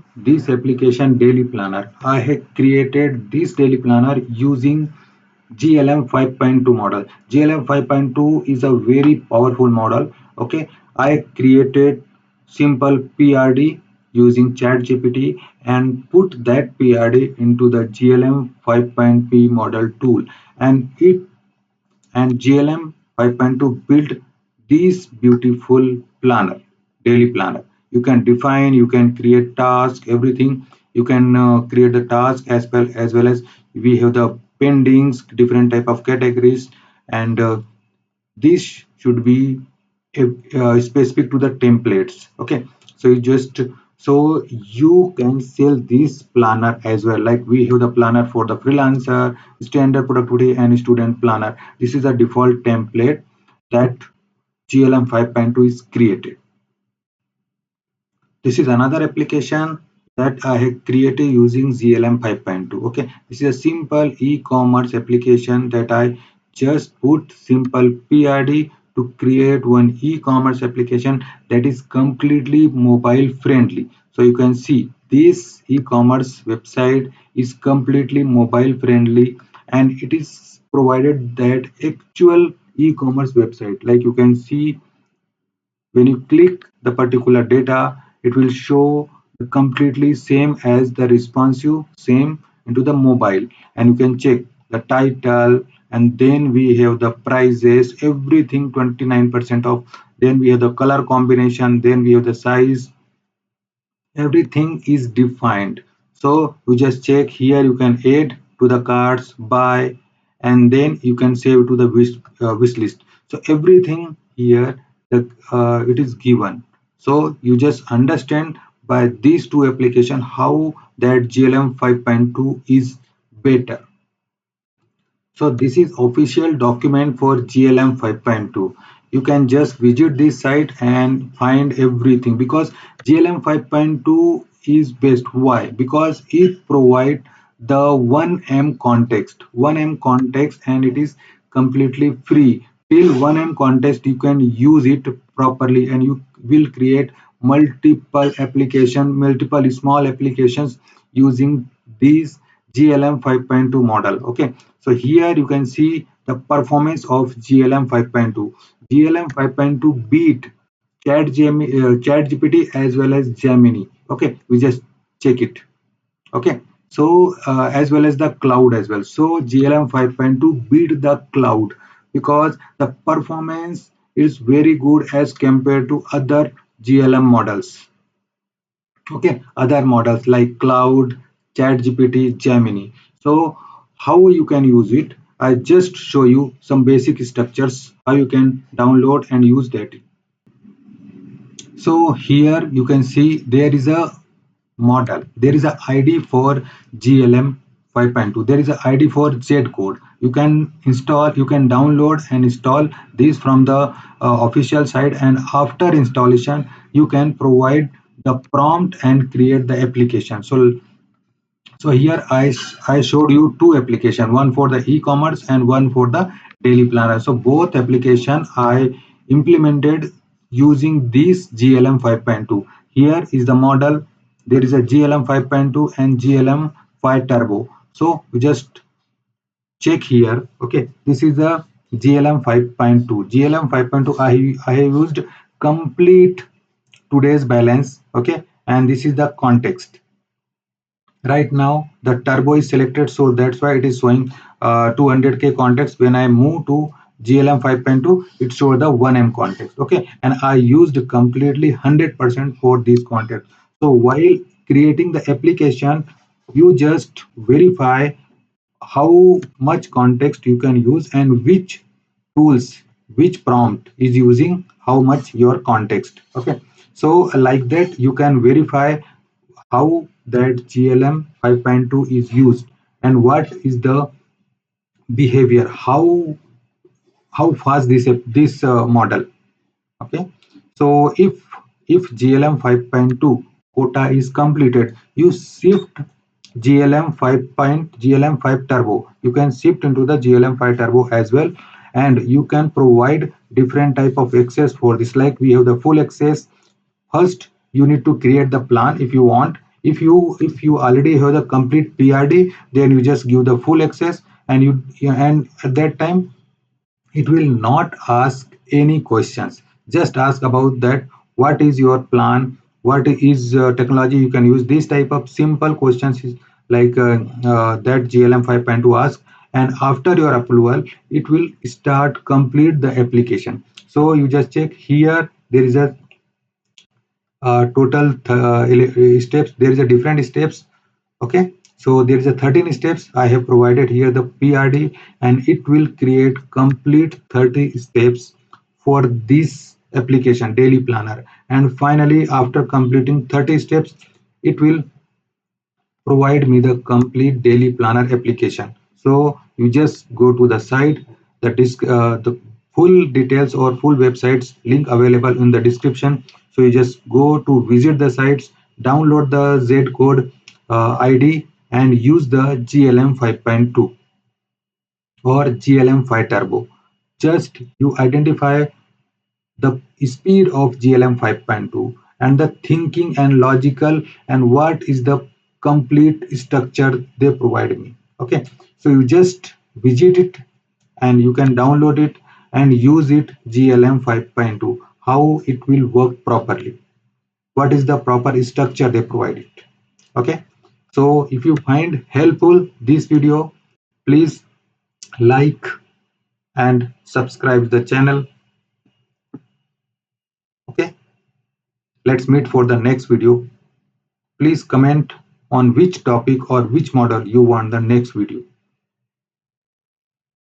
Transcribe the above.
using this application daily planner. I have created this daily planner using GLM 5.2 model. GLM 5.2 is a very powerful model. Okay, I created simple PRD using ChatGPT and put that PRD into the GLM 5.2 model tool, and GLM 5.2 built this beautiful planner, daily planner. You can define, you can create tasks, everything. You can create the task as well as we have the pendings, different type of categories, and this should be specific to the templates. Okay, so you can sell this planner as well. Like we have the planner for the freelancer, standard productivity, and student planner. This is a default template that GLM 5.2 is created. This is another application that I have created using GLM 5.2. Okay, this is a simple e-commerce application that I just put simple PRD to create one e-commerce application that is completely mobile friendly. So you can see this e-commerce website is completely mobile friendly, and it is provided that actual e-commerce website. Like you can see, when you click the particular data, it will show completely same as the responsive, same into the mobile, and you can check the title, and then we have the prices, everything 29% off. Then we have the color combination, then we have the size, everything is defined. So you just check here, you can add to the carts, buy, and then you can save to the wish list. So everything here, it is given. So you just understand by these two application how that GLM 5.2 is better. So this is official document for GLM 5.2. You can just visit this site and find everything, because GLM 5.2 is best. Why? Because it provide the 1M context. 1M context, and it is completely free. Till 1M context you can use it properly, and you will create multiple application, multiple small applications using these GLM 5.2 model. Okay, so here you can see the performance of GLM 5.2. GLM 5.2 beat ChatGPT as well as Gemini. Okay, we just check it. Okay, so as well as the cloud as well. So GLM 5.2 beat the cloud because the performance is very good as compared to other GLM models. Okay, other models like cloud, ChatGPT, Gemini. So how you can use it, I just show you some basic structures how you can download and use that. So here you can see there is a model, there is a ID for GLM 5.2, there is a ID for Z Code. You can install, you can download and install these from the official site, and after installation you can provide the prompt and create the application. So here I showed you two application, one for the e-commerce and one for the daily planner. So both application I implemented using this GLM 5.2. Here is the model. There is a GLM 5.2 and GLM 5 Turbo. So we just check here. Okay, this is the GLM 5.2. GLM 5.2 I have used complete today's balance. Okay, and this is the context. Right now the turbo is selected, so that's why it is showing 200k context. When I move to GLM 5.2, it shows the 1M context. Okay, and I used completely 100% for this context. So while creating the application, you just verify how much context you can use and which tools, which prompt is using how much your context. Okay, so like that you can verify how that GLM 5.2 is used and what is the behavior, how fast this model. Okay, so if GLM 5.2 quota is completed, you shift GLM 5 turbo, you can shift into the GLM 5 turbo as well, and you can provide different type of access for this. Like we have the full access. First you need to create the plan if you want. If you already have the complete PRD, then you just give the full access, and and at that time it will not ask any questions. Just ask about that, what is your plan, what is technology you can use. This type of simple questions is like that GLM 5.2 ask, and after your approval it will start complete the application. So you just check here, there is a total steps, there is a different steps. Okay, so there is a 13 steps I have provided here the PRD, and it will create complete 30 steps for this application daily planner. And finally, after completing 30 steps, it will provide me the complete daily planner application. So you just go to the site, the full details or full websites link available in the description. So you just go to visit the sites, download the Z Code ID, and use the GLM 5.2 or GLM 5 Turbo. Just you identify the speed of GLM 5.2 and the thinking and logical, and what is the complete structure they provide me. Okay, so you just visit it and you can download it and use it GLM 5.2, how it will work properly, what is the proper structure they provide it. Okay, so if you find helpful this video, please like and subscribe the channel. Okay, let's meet for the next video. Please comment on which topic or which model you want the next video.